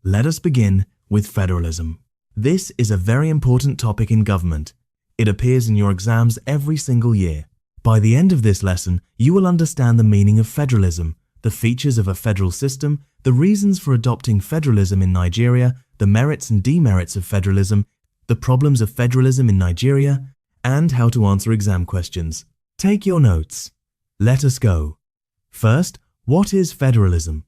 Let us begin with federalism. This is a very important topic in government. It appears in your exams every single year. By the end of this lesson, you will understand the meaning of federalism, the features of a federal system, the reasons for adopting federalism in Nigeria, the merits and demerits of federalism, the problems of federalism in Nigeria, and how to answer exam questions. Take your notes. Let us go. First, what is federalism?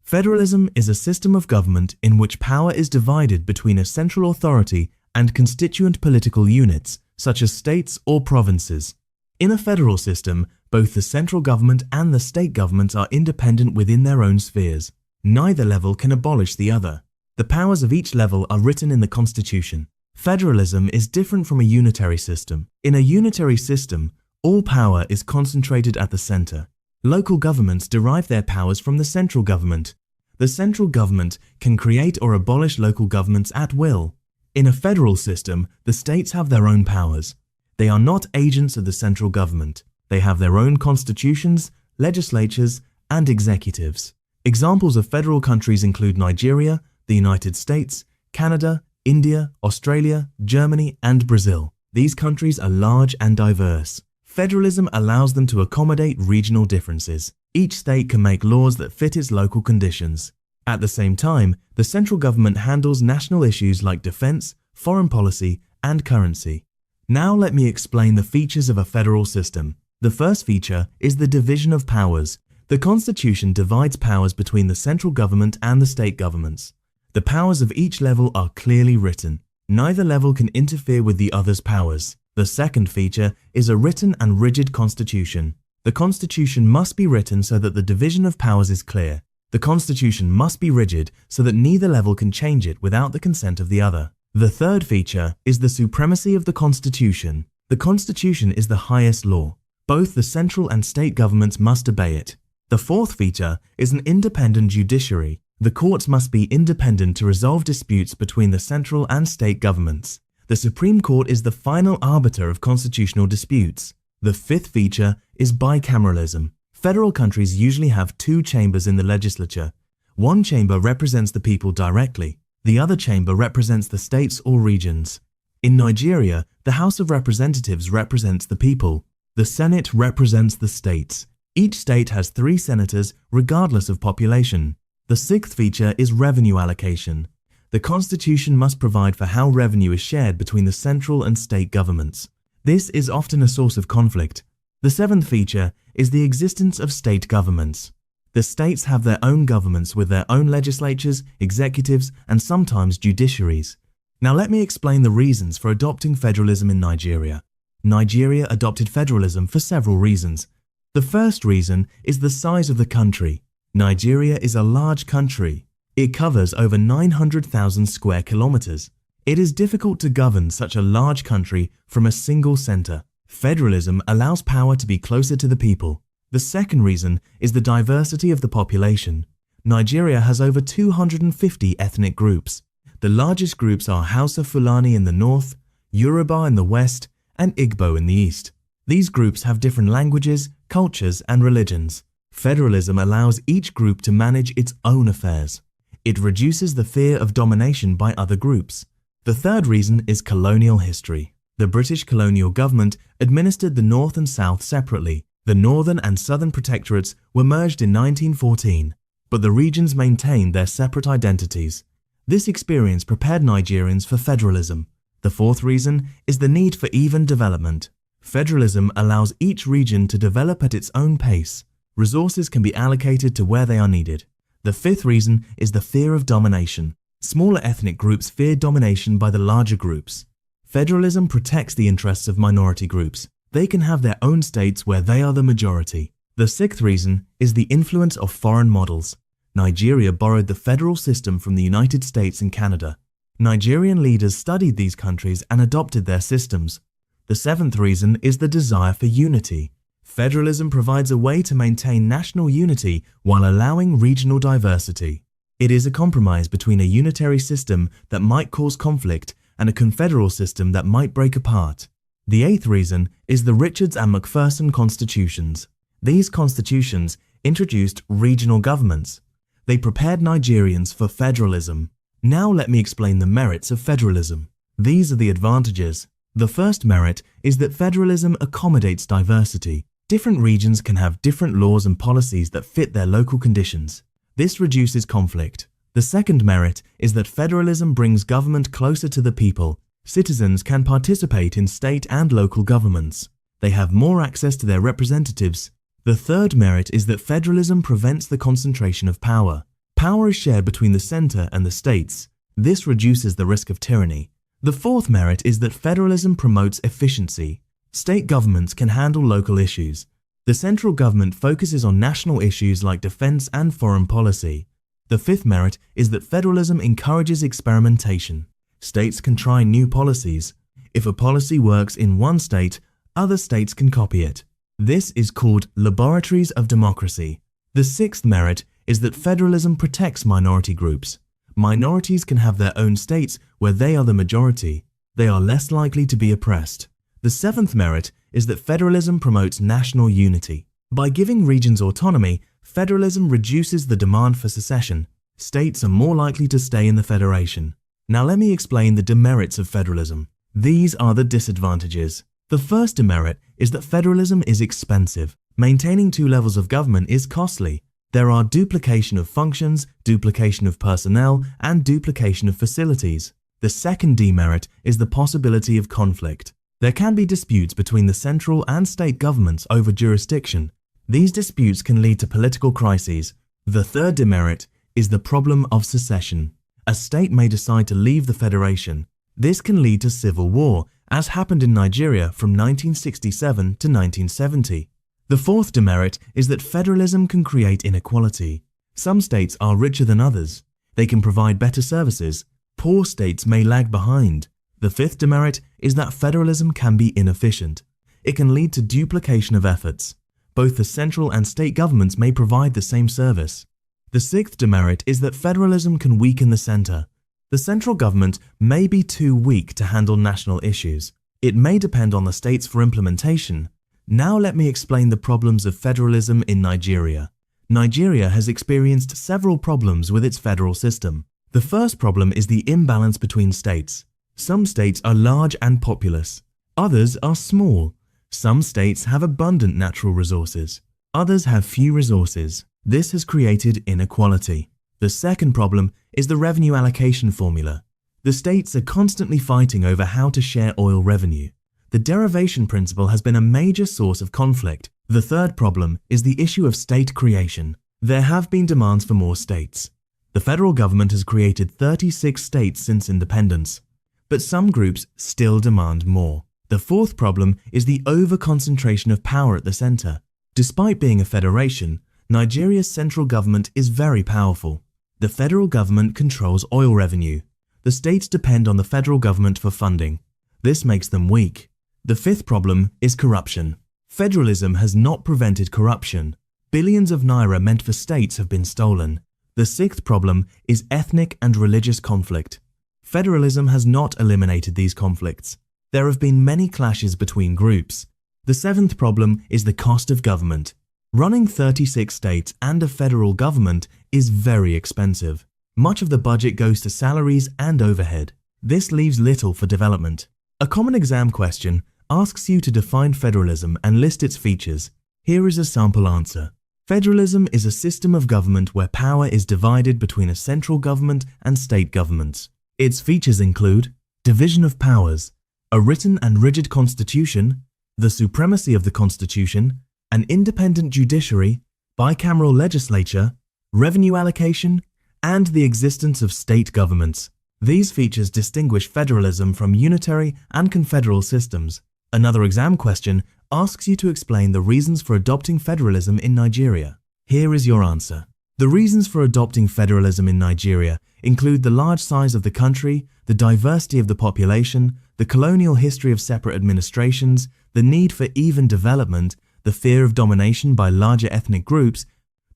Federalism is a system of government in which power is divided between a central authority and constituent political units, such as states or provinces. In a federal system, both the central government and the state governments are independent within their own spheres. Neither level can abolish the other. The powers of each level are written in the Constitution. Federalism is different from a unitary system. In a unitary system, all power is concentrated at the center. Local governments derive their powers from the central government. The central government can create or abolish local governments at will. In a federal system, the states have their own powers. They are not agents of the central government. They have their own constitutions, legislatures, and executives. Examples of federal countries include Nigeria, the United States, Canada, India, Australia, Germany, and Brazil. These countries are large and diverse. Federalism allows them to accommodate regional differences. Each state can make laws that fit its local conditions. At the same time, the central government handles national issues like defense, foreign policy, and currency. Now let me explain the features of a federal system. The first feature is the division of powers. The Constitution divides powers between the central government and the state governments. The powers of each level are clearly written. Neither level can interfere with the other's powers. The second feature is a written and rigid constitution. The constitution must be written so that the division of powers is clear. The constitution must be rigid so that neither level can change it without the consent of the other. The third feature is the supremacy of the constitution. The constitution is the highest law. Both the central and state governments must obey it. The fourth feature is an independent judiciary. The courts must be independent to resolve disputes between the central and state governments. The Supreme Court is the final arbiter of constitutional disputes. The fifth feature is bicameralism. Federal countries usually have two chambers in the legislature. One chamber represents the people directly. The other chamber represents the states or regions. In Nigeria, the House of Representatives represents the people. The Senate represents the states. Each state has 3 senators regardless of population. The sixth feature is revenue allocation. The Constitution must provide for how revenue is shared between the central and state governments. This is often a source of conflict. The seventh feature is the existence of state governments. The states have their own governments with their own legislatures, executives, and sometimes judiciaries. Now let me explain the reasons for adopting federalism in Nigeria. Nigeria adopted federalism for several reasons. The first reason is the size of the country. Nigeria is a large country. It covers over 900,000 square kilometers. It is difficult to govern such a large country from a single center. Federalism allows power to be closer to the people. The second reason is the diversity of the population. Nigeria has over 250 ethnic groups. The largest groups are Hausa Fulani in the north, Yoruba in the west, and Igbo in the east. These groups have different languages, cultures, and religions. Federalism allows each group to manage its own affairs. It reduces the fear of domination by other groups. The third reason is colonial history. The British colonial government administered the North and South separately. The Northern and Southern protectorates were merged in 1914, but the regions maintained their separate identities. This experience prepared Nigerians for federalism. The fourth reason is the need for even development. Federalism allows each region to develop at its own pace. Resources can be allocated to where they are needed. The fifth reason is the fear of domination. Smaller ethnic groups fear domination by the larger groups. Federalism protects the interests of minority groups. They can have their own states where they are the majority. The sixth reason is the influence of foreign models. Nigeria borrowed the federal system from the United States and Canada. Nigerian leaders studied these countries and adopted their systems. The seventh reason is the desire for unity. Federalism provides a way to maintain national unity while allowing regional diversity. It is a compromise between a unitary system that might cause conflict and a confederal system that might break apart. The eighth reason is the Richards and Macpherson constitutions. These constitutions introduced regional governments. They prepared Nigerians for federalism. Now let me explain the merits of federalism. These are the advantages. The first merit is that federalism accommodates diversity. Different regions can have different laws and policies that fit their local conditions. This reduces conflict. The second merit is that federalism brings government closer to the people. Citizens can participate in state and local governments. They have more access to their representatives. The third merit is that federalism prevents the concentration of power. Power is shared between the center and the states. This reduces the risk of tyranny. The fourth merit is that federalism promotes efficiency. State governments can handle local issues. The central government focuses on national issues like defense and foreign policy. The fifth merit is that federalism encourages experimentation. States can try new policies. If a policy works in one state, other states can copy it. This is called laboratories of democracy. The sixth merit is that federalism protects minority groups. Minorities can have their own states where they are the majority. They are less likely to be oppressed. The seventh merit is that federalism promotes national unity. By giving regions autonomy, federalism reduces the demand for secession. States are more likely to stay in the federation. Now let me explain the demerits of federalism. These are the disadvantages. The first demerit is that federalism is expensive. Maintaining two levels of government is costly. There are duplication of functions, duplication of personnel, and duplication of facilities. The second demerit is the possibility of conflict. There can be disputes between the central and state governments over jurisdiction. These disputes can lead to political crises. The third demerit is the problem of secession. A state may decide to leave the federation. This can lead to civil war, as happened in Nigeria from 1967 to 1970. The fourth demerit is that federalism can create inequality. Some states are richer than others. They can provide better services. Poor states may lag behind. The fifth demerit is that federalism can be inefficient. It can lead to duplication of efforts. Both the central and state governments may provide the same service. The sixth demerit is that federalism can weaken the center. The central government may be too weak to handle national issues. It may depend on the states for implementation. Now let me explain the problems of federalism in Nigeria. Nigeria has experienced several problems with its federal system. The first problem is the imbalance between states. Some states are large and populous. Others are small. Some states have abundant natural resources. Others have few resources. This has created inequality. The second problem is the revenue allocation formula. The states are constantly fighting over how to share oil revenue. The derivation principle has been a major source of conflict. The third problem is the issue of state creation. There have been demands for more states. The federal government has created 36 states since independence, but some groups still demand more. The fourth problem is the over-concentration of power at the center. Despite being a federation, Nigeria's central government is very powerful. The federal government controls oil revenue. The states depend on the federal government for funding. This makes them weak. The fifth problem is corruption. Federalism has not prevented corruption. Billions of naira meant for states have been stolen. The sixth problem is ethnic and religious conflict. Federalism has not eliminated these conflicts. There have been many clashes between groups. The seventh problem is the cost of government. Running 36 states and a federal government is very expensive. Much of the budget goes to salaries and overhead. This leaves little for development. A common exam question asks you to define federalism and list its features. Here is a sample answer. Federalism is a system of government where power is divided between a central government and state governments. Its features include division of powers, a written and rigid constitution, the supremacy of the constitution, an independent judiciary, bicameral legislature, revenue allocation, and the existence of state governments. These features distinguish federalism from unitary and confederal systems. Another exam question asks you to explain the reasons for adopting federalism in Nigeria. Here is your answer. The reasons for adopting federalism in Nigeria include the large size of the country, the diversity of the population, the colonial history of separate administrations, the need for even development, the fear of domination by larger ethnic groups,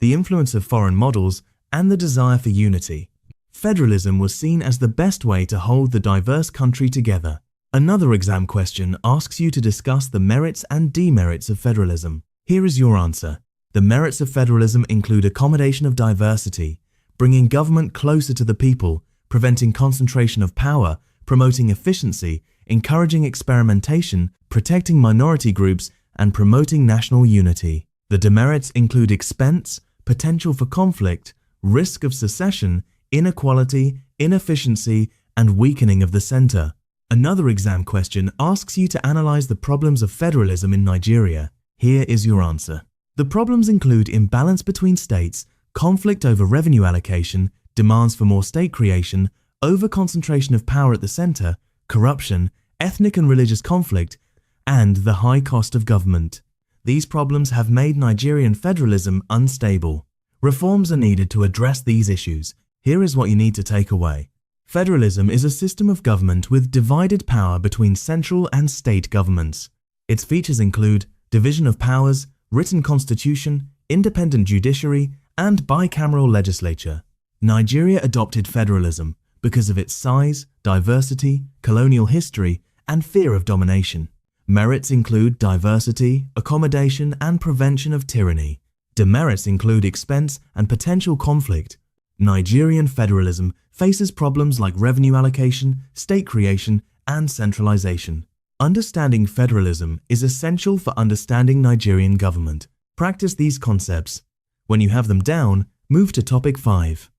the influence of foreign models, and the desire for unity. Federalism was seen as the best way to hold the diverse country together. Another exam question asks you to discuss the merits and demerits of federalism. Here is your answer. The merits of federalism include accommodation of diversity. bringing government closer to the people, preventing concentration of power, promoting efficiency, encouraging experimentation, protecting minority groups, and promoting national unity. The demerits include expense, potential for conflict, risk of secession, inequality, inefficiency, and weakening of the center. Another exam question asks you to analyze the problems of federalism in Nigeria. Here is your answer. The problems include imbalance between states, conflict over revenue allocation, demands for more state creation, over-concentration of power at the center, corruption, ethnic and religious conflict, and the high cost of government. These problems have made Nigerian federalism unstable. Reforms are needed to address these issues. Here is what you need to take away. Federalism is a system of government with divided power between central and state governments. Its features include division of powers, written constitution, independent judiciary, and bicameral legislature. Nigeria adopted federalism because of its size, diversity, colonial history, and fear of domination. Merits include diversity, accommodation, and prevention of tyranny. Demerits include expense and potential conflict. Nigerian federalism faces problems like revenue allocation, state creation, and centralization. Understanding federalism is essential for understanding Nigerian government. Practice these concepts. When you have them down, move to topic 5.